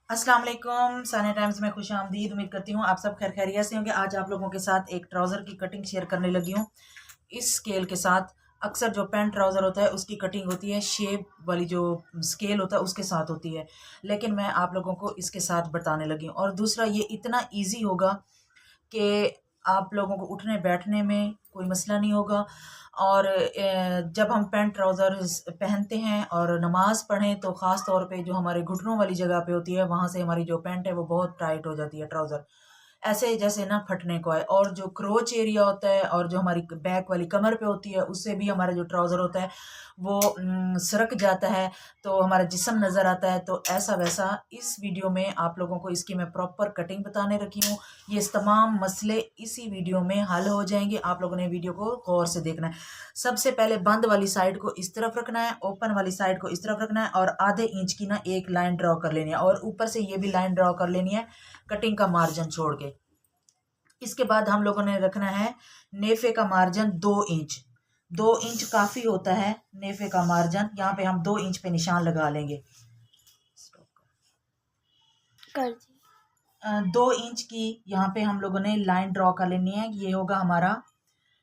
अस्सलाम वालेकुम। सानिया टाइम्स में खुश आमदीद। उम्मीद करती हूँ आप सब खैर खैरियत से होंगे। आज आप लोगों के साथ एक ट्राउज़र की कटिंग शेयर करने लगी हूँ इस स्केल के साथ। अक्सर जो पैंट ट्राउज़र होता है उसकी कटिंग होती है शेप वाली, जो स्केल होता है उसके साथ होती है, लेकिन मैं आप लोगों को इसके साथ बताने लगी हूँ। और दूसरा, ये इतना ईजी होगा कि आप लोगों को उठने बैठने में कोई मसला नहीं होगा। और जब हम पैंट ट्राउज़र पहनते हैं और नमाज़ पढ़ें तो ख़ास तौर पे जो हमारे घुटनों वाली जगह पे होती है, वहाँ से हमारी जो पैंट है वो बहुत टाइट हो जाती है ट्राउज़र, ऐसे जैसे ना फटने को आए। और जो क्रोच एरिया होता है और जो हमारी बैक वाली कमर पे होती है, उससे भी हमारा जो ट्राउज़र होता है वो सरक जाता है, तो हमारा जिस्म नज़र आता है। तो ऐसा वैसा इस वीडियो में आप लोगों को इसकी मैं प्रॉपर कटिंग बताने रखी हूँ। ये तमाम मसले इसी वीडियो में हल हो जाएंगे। आप लोगों ने वीडियो को गौर से देखना है। सबसे पहले बंद वाली साइड को इस तरफ रखना है, ओपन वाली साइड को इस तरफ रखना है और आधे इंच की ना एक लाइन ड्रॉ कर लेनी है और ऊपर से ये भी लाइन ड्रॉ कर लेनी है कटिंग का मार्जिन छोड़ के। इसके बाद हम लोगों ने रखना है नेफे का मार्जिन 2 इंच। 2 इंच काफी होता है नेफे का मार्जिन। यहाँ पे हम 2 इंच पे निशान लगा लेंगे। कर 2 इंच की यहाँ पे हम लोगों ने लाइन ड्रॉ कर लेनी है। ये होगा हमारा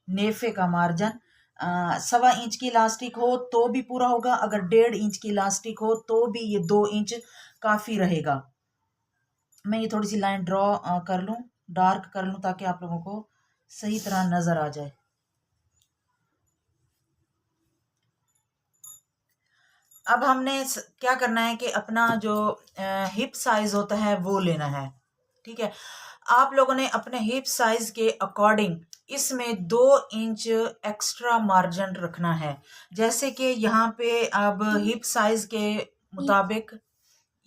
नेफे का मार्जिन। 1.25 इंच की इलास्टिक हो तो भी पूरा होगा, अगर 1.5 इंच की इलास्टिक हो तो भी ये 2 इंच काफी रहेगा। मैं ये थोड़ी सी लाइन ड्रॉ कर लूँ, डार्क कर लूँ, ताकि आप लोगों को सही तरह नजर आ जाए। अब हमने क्या करना है कि अपना जो हिप साइज होता है वो लेना है। ठीक है, आप लोगों ने अपने हिप साइज के अकॉर्डिंग इसमें 2 इंच एक्स्ट्रा मार्जिन रखना है। जैसे कि यहाँ पे अब हिप साइज के मुताबिक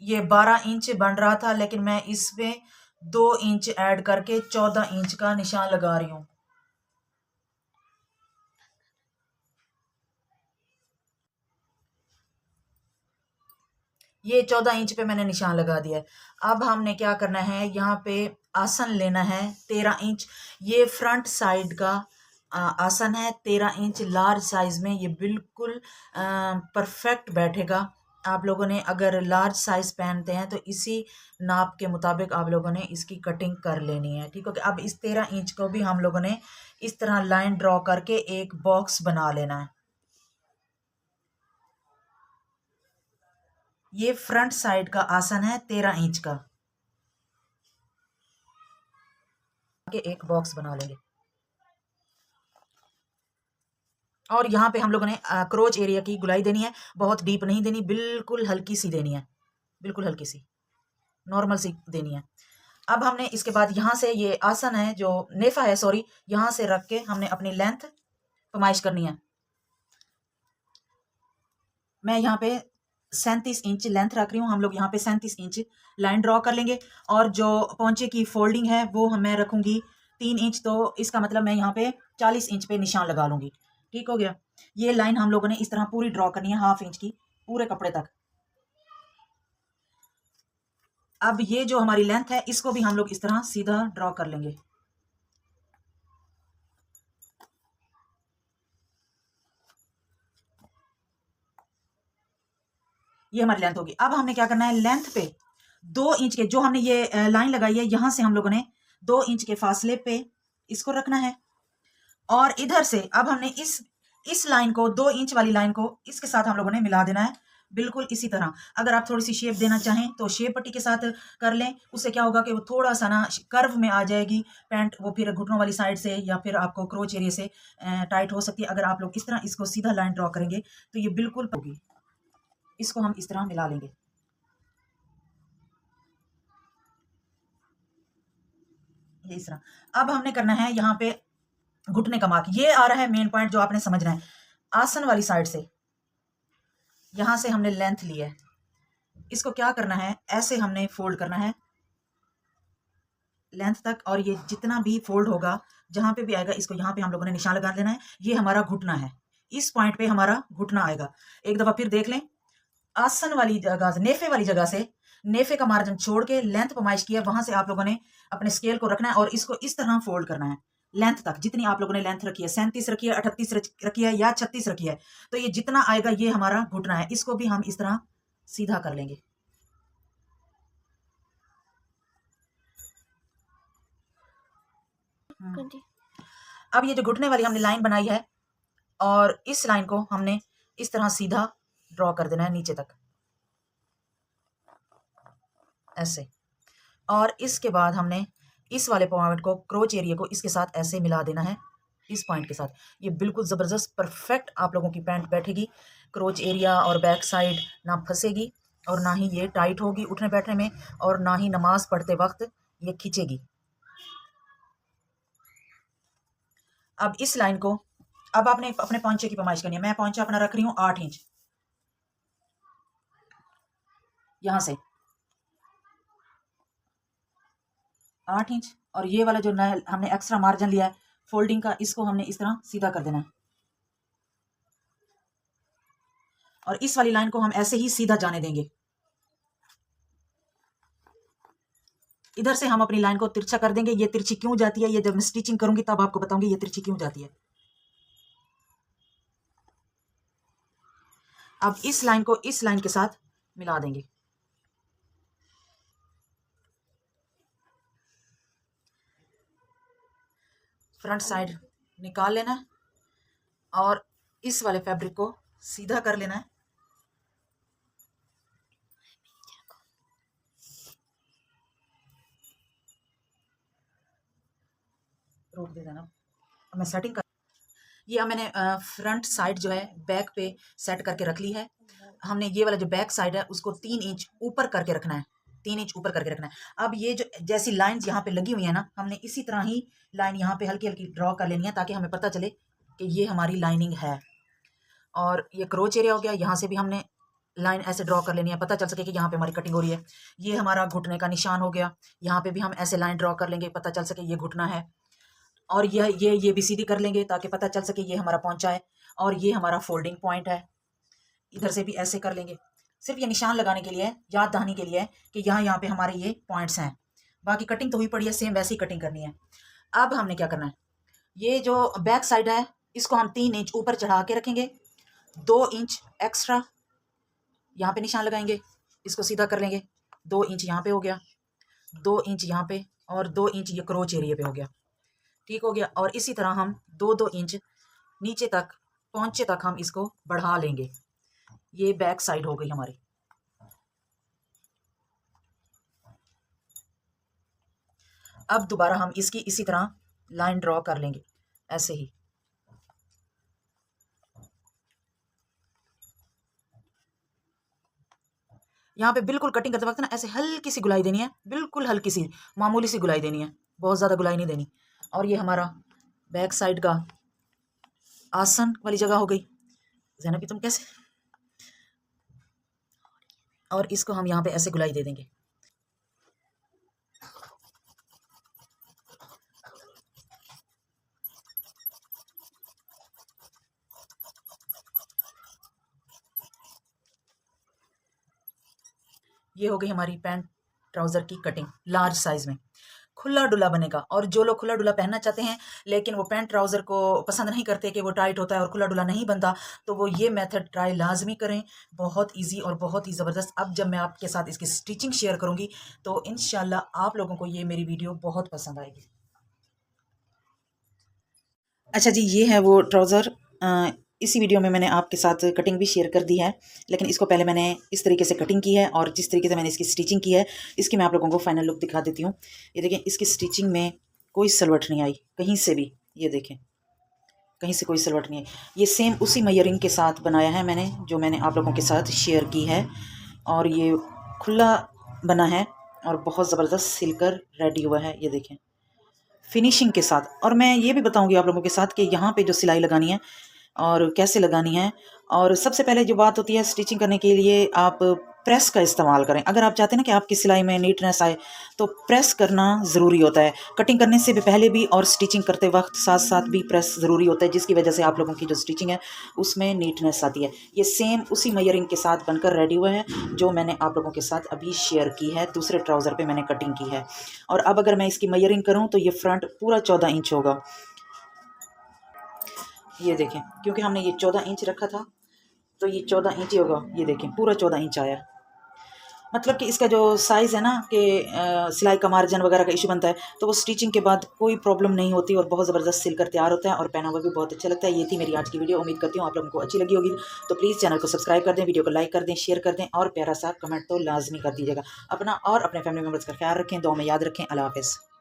ये 12 इंच बन रहा था, लेकिन मैं इसमें 2 इंच ऐड करके 14 इंच का निशान लगा रही हूँ। ये 14 इंच पे मैंने निशान लगा दिया है। अब हमने क्या करना है, यहाँ पे आसन लेना है 13 इंच। ये फ्रंट साइड का आसन है 13 इंच लार्ज साइज में। ये बिल्कुल परफेक्ट बैठेगा। आप लोगों ने अगर लार्ज साइज पहनते हैं तो इसी नाप के मुताबिक आप लोगों ने इसकी कटिंग कर लेनी है। ठीक है, अब इस 13 इंच को भी हम लोगों ने इस तरह लाइन ड्रॉ करके एक बॉक्स बना लेना है। ये फ्रंट साइड का आसन है 13 इंच का, के एक बॉक्स बना लेंगे। और यहाँ पे हम लोगों ने क्रोच एरिया की गुलाई देनी है, बहुत डीप नहीं देनी, बिल्कुल हल्की सी देनी है, बिल्कुल हल्की सी नॉर्मल सी देनी है। अब हमने इसके बाद यहाँ से ये आसन है जो नेफा है, सॉरी, यहाँ से रख के हमने अपनी लेंथ फरमाइश करनी है। मैं यहाँ पे 37 इंच लेंथ रख रही हूँ। हम लोग यहाँ पे 37 इंच लाइन ड्रॉ कर लेंगे। और जो पौंचे की फोल्डिंग है वो मैं रखूंगी 3 इंच, तो इसका मतलब मैं यहाँ पे 40 इंच पे निशान लगा लूंगी। ठीक हो गया। ये लाइन हम लोगों ने इस तरह पूरी ड्रॉ करनी है, 1/2 इंच की पूरे कपड़े तक। अब ये जो हमारी लेंथ है इसको भी हम लोग इस तरह सीधा ड्रॉ कर लेंगे। ये हमारी लेंथ होगी। अब हमने क्या करना है, लेंथ पे 2 इंच के जो हमने ये लाइन लगाई है, यहां से हम लोगों ने 2 इंच के फासले पे इसको रखना है। और इधर से अब हमने इस लाइन को, 2 इंच वाली लाइन को इसके साथ हम लोगों ने मिला देना है, बिल्कुल इसी तरह। अगर आप थोड़ी सी शेप देना चाहें तो शेप पट्टी के साथ कर लें। उससे क्या होगा कि वो थोड़ा सा ना कर्व में आ जाएगी पैंट, वो फिर घुटनों वाली साइड से या फिर आपको क्रोच एरिया से टाइट हो सकती है। अगर आप लोग इस तरह इसको सीधा लाइन ड्रॉ करेंगे तो ये बिल्कुल होगी। इसको हम इस तरह मिला लेंगे, ये इस तरह। अब हमने करना है यहाँ पे घुटने का मार्क। ये आ रहा है मेन पॉइंट जो आपने समझना है। आसन वाली साइड से यहां से हमने लेंथ ली है, इसको क्या करना है, ऐसे हमने फोल्ड करना है लेंथ तक। और ये जितना भी फोल्ड होगा, जहां पे भी आएगा, इसको यहाँ पे हम लोगों ने निशान लगा देना है। ये हमारा घुटना है, इस पॉइंट पे हमारा घुटना आएगा। एक दफा फिर देख लें, आसन वाली जगह से, नेफे वाली जगह से, नेफे का मार्जिन छोड़ के लेंथ पमाइश किया, वहां से आप लोगों ने अपने स्केल को रखना है और इसको इस तरह फोल्ड करना है लेंथ तक। जितनी आप लोगों ने लेंथ रखी है, 37 रखी है, 38 रखी है या 36 रखी है, तो ये जितना आएगा ये हमारा घुटना है। इसको भी हम इस तरह सीधा कर लेंगे। अब ये जो घुटने वाली हमने लाइन बनाई है और इस लाइन को हमने इस तरह सीधा ड्रॉ कर देना है नीचे तक ऐसे। और इसके बाद हमने इस वाले पॉइंट को, क्रोच एरिया को इसके साथ ऐसे मिला देना है इस पॉइंट के साथ। ये बिल्कुल ज़बरदस्त परफेक्ट आप लोगों की पैंट बैठेगी। क्रोच एरिया और बैक साइड ना फंसेगी और ना ही ये टाइट होगी उठने बैठने में, और ना ही नमाज पढ़ते वक्त ये खींचेगी। अब इस लाइन को, अब आपने अपने पौंचे की पैमाइश करनी है। मैं पौंचा अपना रख रही हूँ 8 इंच, यहाँ से 8 इंच। और ये वाला जो हमने एक्स्ट्रा मार्जिन लिया है फोल्डिंग का, इसको हमने इस तरह सीधा कर देना है। और इस वाली लाइन को हम ऐसे ही सीधा जाने देंगे। इधर से हम अपनी लाइन को तिरछा कर देंगे। ये तिरछी क्यों जाती है, ये जब मैं स्टिचिंग करूंगी तब आपको बताऊंगी ये तिरछी क्यों जाती है। अब इस लाइन को इस लाइन के साथ मिला देंगे। फ्रंट साइड निकाल लेना है और इस वाले फैब्रिक को सीधा कर लेना है। रोक दे देना। अब मैं सेटिंग कर, ये अब मैंने फ्रंट साइड जो है बैक पे सेट करके रख ली है। हमने ये वाला जो बैक साइड है उसको 3 इंच ऊपर करके रखना है, 3 इंच ऊपर करके रखना है। अब ये जो जैसी लाइंस यहाँ पे लगी हुई है ना, हमने इसी तरह ही लाइन यहाँ पे हल्की हल्की ड्रॉ कर लेनी है ताकि हमें पता चले कि ये हमारी लाइनिंग है। और ये क्रोच एरिया हो गया, यहाँ से भी हमने लाइन ऐसे ड्रॉ कर लेनी है, पता चल सके कि यहाँ पे हमारी कटिंग हो रही है। ये हमारा घुटने का निशान हो गया, यहाँ पे भी हम ऐसे लाइन ड्रॉ कर लेंगे, पता चल सके ये घुटना है। और ये भी सीधी कर लेंगे ताकि पता चल सके ये हमारा पहुंचा है और ये हमारा फोल्डिंग पॉइंट है। इधर से भी ऐसे कर लेंगे, सिर्फ ये निशान लगाने के लिए, याद दहानी के लिए कि यहाँ पे हमारे ये पॉइंट्स हैं। बाकी कटिंग तो हुई पड़ी है, सेम वैसी ही कटिंग करनी है। अब हमने क्या करना है, ये जो बैक साइड है इसको हम 3 इंच ऊपर चढ़ा के रखेंगे, 2 इंच एक्स्ट्रा यहाँ पे निशान लगाएंगे, इसको सीधा कर लेंगे। 2 इंच यहाँ पे हो गया, 2 इंच यहाँ पे और 2 इंच ये क्रोच एरिया पे हो गया। ठीक हो गया। और इसी तरह हम 2-2 इंच नीचे तक, पहुंचे तक हम इसको बढ़ा लेंगे। ये बैक साइड हो गई हमारी। अब दोबारा हम इसकी इसी तरह लाइन ड्रॉ कर लेंगे ऐसे ही। यहाँ पे बिल्कुल कटिंग करते वक्त ना ऐसे हल्की सी गुलाई देनी है, बिल्कुल हल्की सी मामूली सी गुलाई देनी है, बहुत ज़्यादा गुलाई नहीं देनी। और ये हमारा बैक साइड का आसन वाली जगह हो गई। ज़ैनबी तुम कैसे, और इसको हम यहाँ पे ऐसे गुलाई दे देंगे। ये हो गई हमारी पैंट ट्राउज़र की कटिंग लार्ज साइज़ में। खुला डुला बनेगा। और जो लोग खुला डुला पहनना चाहते हैं लेकिन वो पैंट ट्राउज़र को पसंद नहीं करते कि वो टाइट होता है और खुला डुला नहीं बनता, तो वो ये मेथड ट्राई लाजमी करें। बहुत इजी और बहुत ही ज़बरदस्त। अब जब मैं आपके साथ इसकी स्टिचिंग शेयर करूँगी तो इंशाल्लाह आप लोगों को ये मेरी वीडियो बहुत पसंद आएगी। अच्छा जी, ये है वो ट्राउज़र। इसी वीडियो में मैंने आपके साथ कटिंग भी शेयर कर दी है, लेकिन इसको पहले मैंने इस तरीके से कटिंग की है और जिस तरीके से मैंने इसकी स्टिचिंग की है इसकी मैं आप लोगों को फाइनल लुक दिखा देती हूँ। ये देखें, इसकी स्टिचिंग में कोई सलवट नहीं आई कहीं से भी, ये देखें कहीं से कोई सलवट नहीं आई। ये सेम उसी मेजरिंग के साथ बनाया है मैंने, जो मैंने आप लोगों के साथ शेयर की है। और ये खुला बना है और बहुत ज़बरदस्त सिलकर रेडी हुआ है, ये देखें फिनिशिंग के साथ। और मैं ये भी बताऊंगी आप लोगों के साथ कि यहाँ पे जो सिलाई लगानी है और कैसे लगानी है। और सबसे पहले जो बात होती है स्टिचिंग करने के लिए, आप प्रेस का इस्तेमाल करें। अगर आप चाहते हैं ना कि आपकी सिलाई में नीटनेस आए तो प्रेस करना ज़रूरी होता है। कटिंग करने से भी पहले भी और स्टिचिंग करते वक्त साथ साथ भी प्रेस ज़रूरी होता है, जिसकी वजह से आप लोगों की जो स्टिचिंग है उसमें नीटनेस आती है। ये सेम उसी मेजरिंग के साथ बनकर रेडी हुआ है जो मैंने आप लोगों के साथ अभी शेयर की है। दूसरे ट्राउज़र पर मैंने कटिंग की है। और अब अगर मैं इसकी मेजरिंग करूँ तो ये फ्रंट पूरा 14 इंच होगा। ये देखें, क्योंकि हमने ये 14 इंच रखा था तो ये 14 इंच ही होगा। ये देखें पूरा 14 इंच आया। मतलब कि इसका जो साइज़ है ना कि सिलाई का मार्जिन वगैरह का इशू बनता है, तो वो स्टिचिंग के बाद कोई प्रॉब्लम नहीं होती और बहुत ज़बरदस्त सिलकर तैयार होता है और पहना हुआ भी बहुत अच्छा लगता है। ये थी मेरी आज की वीडियो, उम्मीद करती हूँ आप लोगों को अच्छी लगी होगी। तो प्लीज़ चैनल को सब्सक्राइब कर दें, वीडियो को लाइक कर दें, शेयर कर दें और प्यारा सा कमेंट तो लाजमी कर दीजिएगा। अपना और अपने फैमिली मेम्बर्स का ख्याल रखें, दुआ में याद रखें। अल्लाह हाफ़िज़।